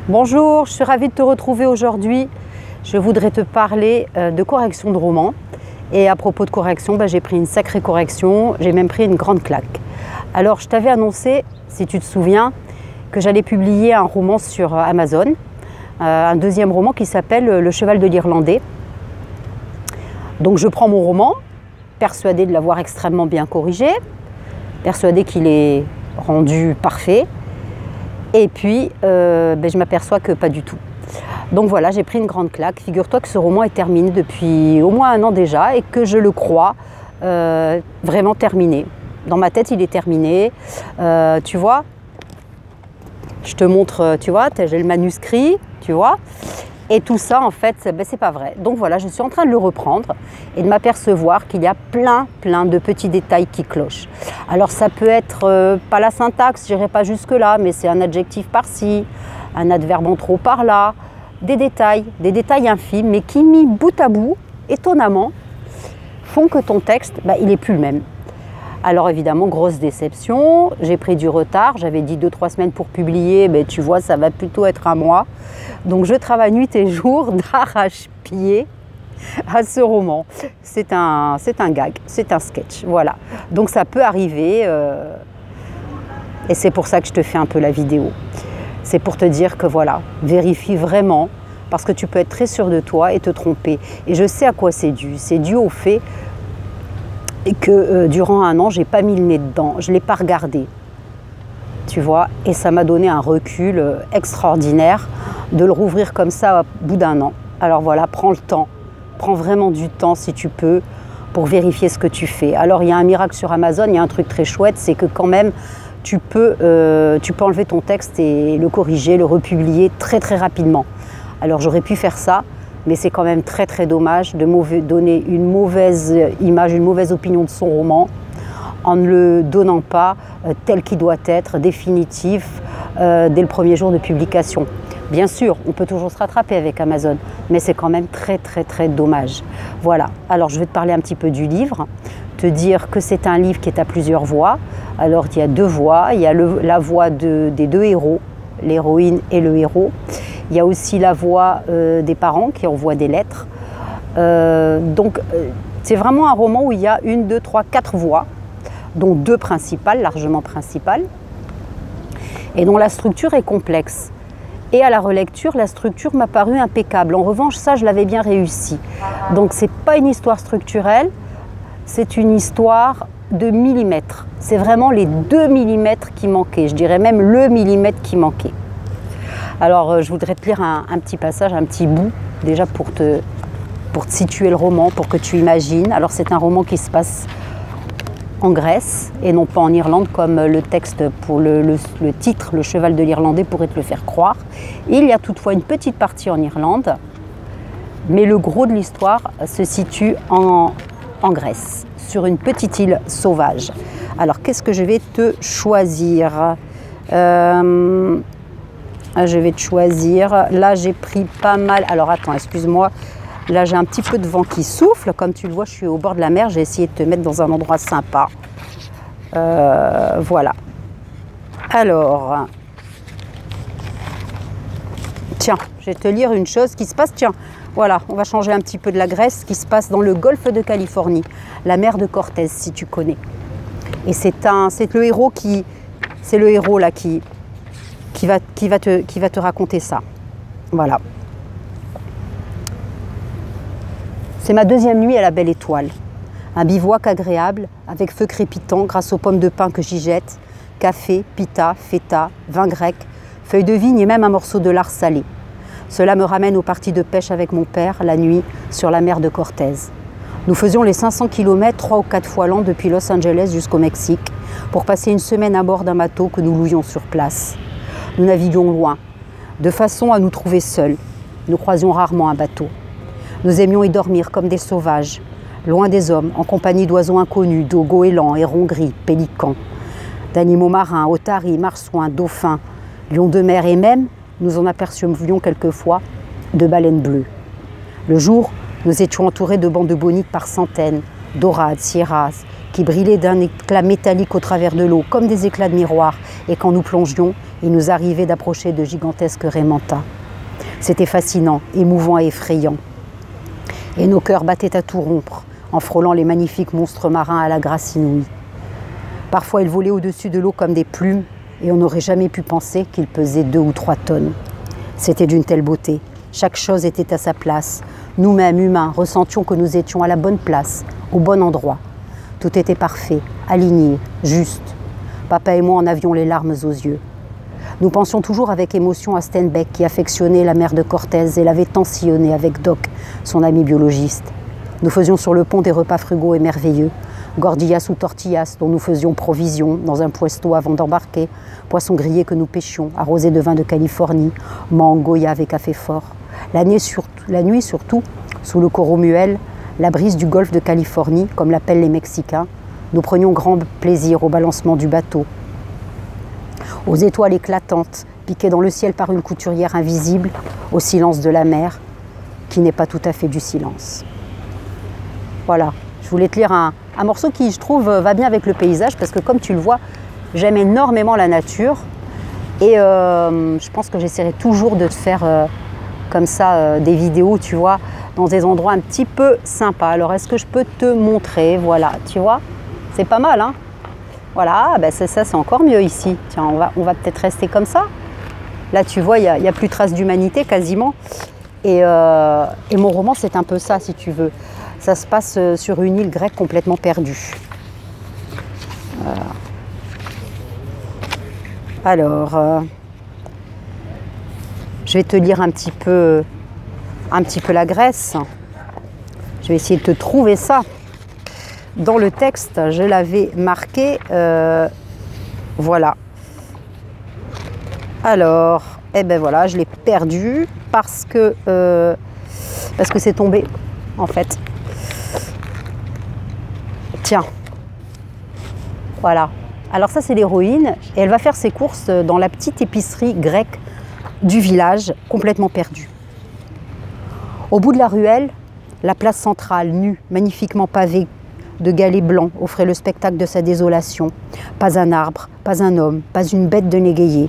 Bonjour, je suis ravie de te retrouver aujourd'hui. Je voudrais te parler de correction de roman. Et à propos de correction, j'ai pris une sacrée correction, j'ai même pris une grande claque. Alors je t'avais annoncé, si tu te souviens, que j'allais publier un roman sur Amazon, un deuxième roman qui s'appelle Le cheval de l'Irlandais. Donc je prends mon roman, persuadée de l'avoir extrêmement bien corrigé, persuadée qu'il est rendu parfait. Et puis, je m'aperçois que pas du tout. Donc voilà, j'ai pris une grande claque. Figure-toi que ce roman est terminé depuis au moins un an déjà et que je le crois vraiment terminé. Dans ma tête, il est terminé. Tu vois, je te montre, tu vois, j'ai le manuscrit, tu vois. Et tout ça, en fait, c'est pas vrai. Donc voilà, je suis en train de le reprendre et de m'apercevoir qu'il y a plein de petits détails qui clochent. Alors ça peut être pas la syntaxe, je n'irai pas jusque-là, mais c'est un adjectif par-ci, un adverbe en trop par-là, des détails infimes, mais qui, mis bout à bout, étonnamment, font que ton texte, il n'est plus le même. Alors évidemment, grosse déception, j'ai pris du retard, j'avais dit 2-3 semaines pour publier, mais tu vois, ça va plutôt être un mois. Donc je travaille nuit et jour d'arrache-pied à ce roman. C'est un gag, c'est un sketch, voilà. Donc ça peut arriver et c'est pour ça que je te fais un peu la vidéo. C'est pour te dire que voilà, vérifie vraiment parce que tu peux être très sûr de toi et te tromper. Et je sais à quoi c'est dû. C'est dû au fait que durant un an, je n'ai pas mis le nez dedans, je ne l'ai pas regardé. Tu vois, et ça m'a donné un recul extraordinaire de le rouvrir comme ça au bout d'un an. Alors voilà, prends le temps, prends vraiment du temps si tu peux pour vérifier ce que tu fais. Alors il y a un miracle sur Amazon, il y a un truc très chouette, c'est que quand même tu peux enlever ton texte et le corriger, le republier très rapidement. Alors j'aurais pu faire ça, mais c'est quand même très dommage de donner une mauvaise image, une mauvaise opinion de son roman en ne le donnant pas tel qu'il doit être, définitif, dès le premier jour de publication. Bien sûr, on peut toujours se rattraper avec Amazon, mais c'est quand même très dommage. Voilà, alors je vais te parler un petit peu du livre, te dire que c'est un livre qui est à plusieurs voix. Alors il y a deux voix, il y a la voix des deux héros, l'héroïne et le héros. Il y a aussi la voix des parents qui envoient des lettres. C'est vraiment un roman où il y a 1, 2, 3, 4 voix, dont 2 principales, largement principales, et dont la structure est complexe. Et à la relecture, la structure m'a paru impeccable. En revanche, ça, je l'avais bien réussi. Donc, ce n'est pas une histoire structurelle, c'est une histoire de millimètres. C'est vraiment les 2 millimètres qui manquaient, je dirais même le millimètre qui manquait. Alors, je voudrais te lire un petit passage, un petit bout, déjà pour te situer le roman, pour que tu imagines. Alors, c'est un roman qui se passe en Grèce et non pas en Irlande comme le texte pour le titre, Le cheval de l'Irlandais, pourrait te le faire croire. Il y a toutefois une petite partie en Irlande, mais le gros de l'histoire se situe en Grèce, sur une petite île sauvage. Alors, qu'est-ce que je vais te choisir ? Je vais te choisir. Là, j'ai pris pas mal. Alors, attends, excuse-moi. Là, j'ai un petit peu de vent qui souffle. Comme tu le vois, je suis au bord de la mer. J'ai essayé de te mettre dans un endroit sympa. Voilà. Alors, tiens, je vais te lire une chose qui se passe. Tiens, voilà, on va changer un petit peu de la Grèce, qui se passe dans le golfe de Californie, la mer de Cortez, si tu connais. Et c'est le héros là qui va te raconter ça. Voilà. C'est ma 2e nuit à la Belle Étoile. Un bivouac agréable, avec feu crépitant grâce aux pommes de pin que j'y jette, café, pita, feta, vin grec, feuilles de vigne et même un morceau de lard salé. Cela me ramène aux parties de pêche avec mon père, la nuit, sur la mer de Cortez. Nous faisions les 500 km 3 ou 4 fois l'an depuis Los Angeles jusqu'au Mexique, pour passer une semaine à bord d'un bateau que nous louions sur place. Nous naviguions loin, de façon à nous trouver seuls. Nous croisions rarement un bateau. Nous aimions y dormir comme des sauvages, loin des hommes, en compagnie d'oiseaux inconnus, d'eaux goélands, hérons gris, pélicans, d'animaux marins, otaries, marsouins, dauphins, lions de mer et même, nous en apercevions quelquefois, de baleines bleues. Le jour, nous étions entourés de bancs de bonites par centaines, dorades, sierras, qui brillaient d'un éclat métallique au travers de l'eau, comme des éclats de miroir, et quand nous plongions, il nous arrivait d'approcher de gigantesques raimentas. C'était fascinant, émouvant et effrayant. Et nos cœurs battaient à tout rompre, en frôlant les magnifiques monstres marins à la grâce inouïe. Parfois, ils volaient au-dessus de l'eau comme des plumes, et on n'aurait jamais pu penser qu'ils pesaient 2 ou 3 tonnes. C'était d'une telle beauté. Chaque chose était à sa place. Nous-mêmes, humains, ressentions que nous étions à la bonne place, au bon endroit. Tout était parfait, aligné, juste. Papa et moi en avions les larmes aux yeux. Nous pensions toujours avec émotion à Steinbeck qui affectionnait la mère de Cortez et l'avait tant sillonnée avec Doc, son ami biologiste. Nous faisions sur le pont des repas frugaux et merveilleux, gordillas ou tortillas dont nous faisions provision dans un puesto avant d'embarquer, poissons grillés que nous pêchions, arrosés de vin de Californie, mangue, goyave et café fort. La nuit surtout, sous le coromuel, la brise du golfe de Californie, comme l'appellent les Mexicains, nous prenions grand plaisir au balancement du bateau, aux étoiles éclatantes, piquées dans le ciel par une couturière invisible, au silence de la mer, qui n'est pas tout à fait du silence. Voilà, je voulais te lire un morceau qui, je trouve, va bien avec le paysage, parce que comme tu le vois, j'aime énormément la nature, et je pense que j'essaierai toujours de te faire comme ça des vidéos, tu vois, dans des endroits un petit peu sympas. Alors, est-ce que je peux te montrer? Voilà, tu vois, c'est pas mal, hein? Voilà, ben ça c'est encore mieux ici. Tiens, on va peut-être rester comme ça. Là, tu vois, il n'y a plus trace d'humanité quasiment. Et mon roman, c'est un peu ça, si tu veux. Ça se passe sur une île grecque complètement perdue. Voilà. Alors, je vais te lire un petit peu la Grèce. Je vais essayer de te trouver ça. Dans le texte, je l'avais marqué, voilà. Alors, eh ben voilà, je l'ai perdu parce que c'est tombé, en fait. Tiens, voilà. Alors ça, c'est l'héroïne, et elle va faire ses courses dans la petite épicerie grecque du village, complètement perdue. Au bout de la ruelle, la place centrale, nue, magnifiquement pavée, de galets blancs offrait le spectacle de sa désolation. Pas un arbre, pas un homme, pas une bête de négayé.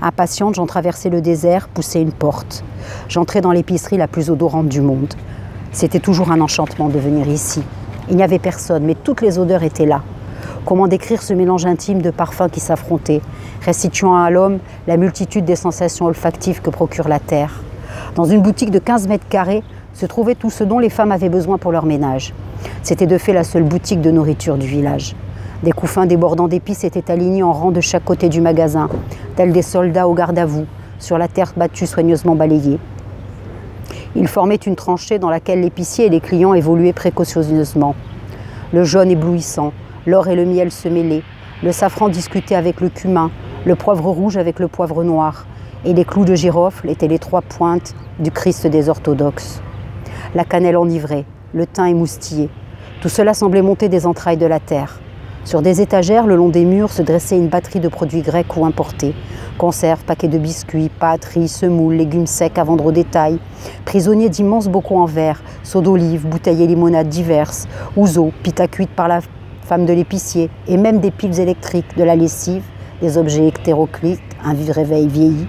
Impatiente, j'en traversais le désert, poussais une porte. J'entrais dans l'épicerie la plus odorante du monde. C'était toujours un enchantement de venir ici. Il n'y avait personne, mais toutes les odeurs étaient là. Comment décrire ce mélange intime de parfums qui s'affrontaient, restituant à l'homme la multitude des sensations olfactives que procure la terre. Dans une boutique de 15 mètres carrés se trouvait tout ce dont les femmes avaient besoin pour leur ménage. C'était de fait la seule boutique de nourriture du village. Des couffins débordants d'épices étaient alignés en rang de chaque côté du magasin, tels des soldats au garde-à-vous, sur la terre battue soigneusement balayée. Ils formaient une tranchée dans laquelle l'épicier et les clients évoluaient précautionneusement. Le jaune éblouissant, l'or et le miel se mêlaient, le safran discutait avec le cumin, le poivre rouge avec le poivre noir, et les clous de girofle étaient les 3 pointes du Christ des orthodoxes. La cannelle enivrait, le thym émoustillé. Tout cela semblait monter des entrailles de la terre. Sur des étagères, le long des murs, se dressait une batterie de produits grecs ou importés. Conserves, paquets de biscuits, pâtes, riz, semoules, légumes secs à vendre au détail. Prisonniers d'immenses bocaux en verre, seaux d'olive, bouteilles et limonades diverses, ouzo, pita cuite par la femme de l'épicier, et même des piles électriques, de la lessive, des objets hétéroclites, un réveil vieilli,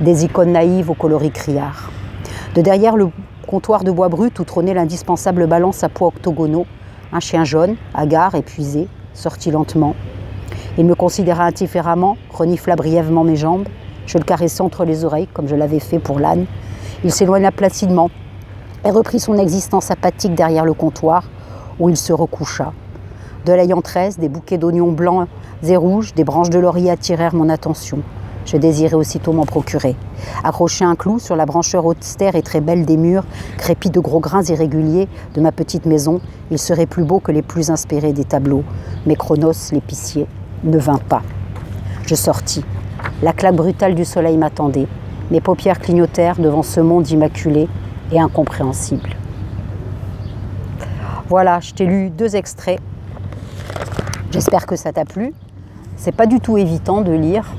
des icônes naïves au coloris criard. De derrière le comptoir de bois brut où trônait l'indispensable balance à poids octogonaux, un chien jaune, hagard, épuisé, sortit lentement. Il me considéra indifféremment, renifla brièvement mes jambes. Je le caressai entre les oreilles, comme je l'avais fait pour l'âne. Il s'éloigna placidement et reprit son existence apathique derrière le comptoir, où il se recoucha. De l'ail en tresse, des bouquets d'oignons blancs et rouges, des branches de laurier attirèrent mon attention. Je désirais aussitôt m'en procurer. Accroché un clou sur la brancheur austère et très belle des murs, crépis de gros grains irréguliers de ma petite maison, il serait plus beau que les plus inspirés des tableaux. Mais Chronos, l'épicier, ne vint pas. Je sortis. La claque brutale du soleil m'attendait. Mes paupières clignotèrent devant ce monde immaculé et incompréhensible. Voilà, je t'ai lu 2 extraits. J'espère que ça t'a plu. C'est pas du tout évident de lire.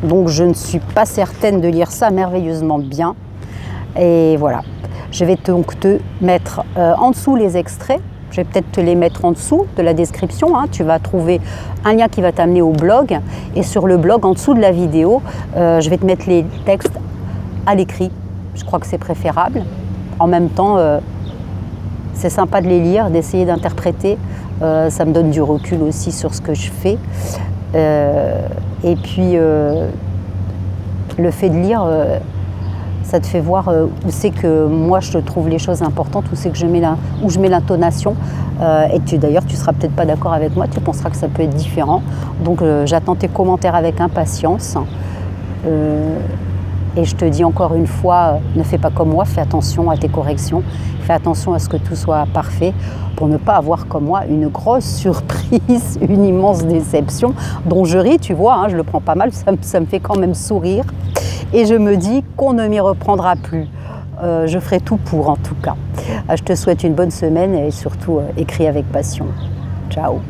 Donc je ne suis pas certaine de lire ça merveilleusement bien. Et voilà, je vais donc te mettre en dessous les extraits Je vais peut-être te les mettre en dessous de la description. Hein. Tu vas trouver un lien qui va t'amener au blog. Et sur le blog, en dessous de la vidéo, je vais te mettre les textes à l'écrit. Je crois que c'est préférable. En même temps, c'est sympa de les lire, d'essayer d'interpréter. Ça me donne du recul aussi sur ce que je fais. Et puis, le fait de lire, ça te fait voir où c'est que moi je trouve les choses importantes, où c'est que je mets l'intonation. Et d'ailleurs, tu ne seras peut-être pas d'accord avec moi, tu penseras que ça peut être différent. Donc, j'attends tes commentaires avec impatience. Et je te dis encore une fois, ne fais pas comme moi, fais attention à tes corrections, fais attention à ce que tout soit parfait pour ne pas avoir comme moi une grosse surprise, une immense déception dont je ris, tu vois, hein, je le prends pas mal, ça me fait quand même sourire. Et je me dis qu'on ne m'y reprendra plus. Je ferai tout pour en tout cas. Je te souhaite une bonne semaine et surtout écris avec passion. Ciao.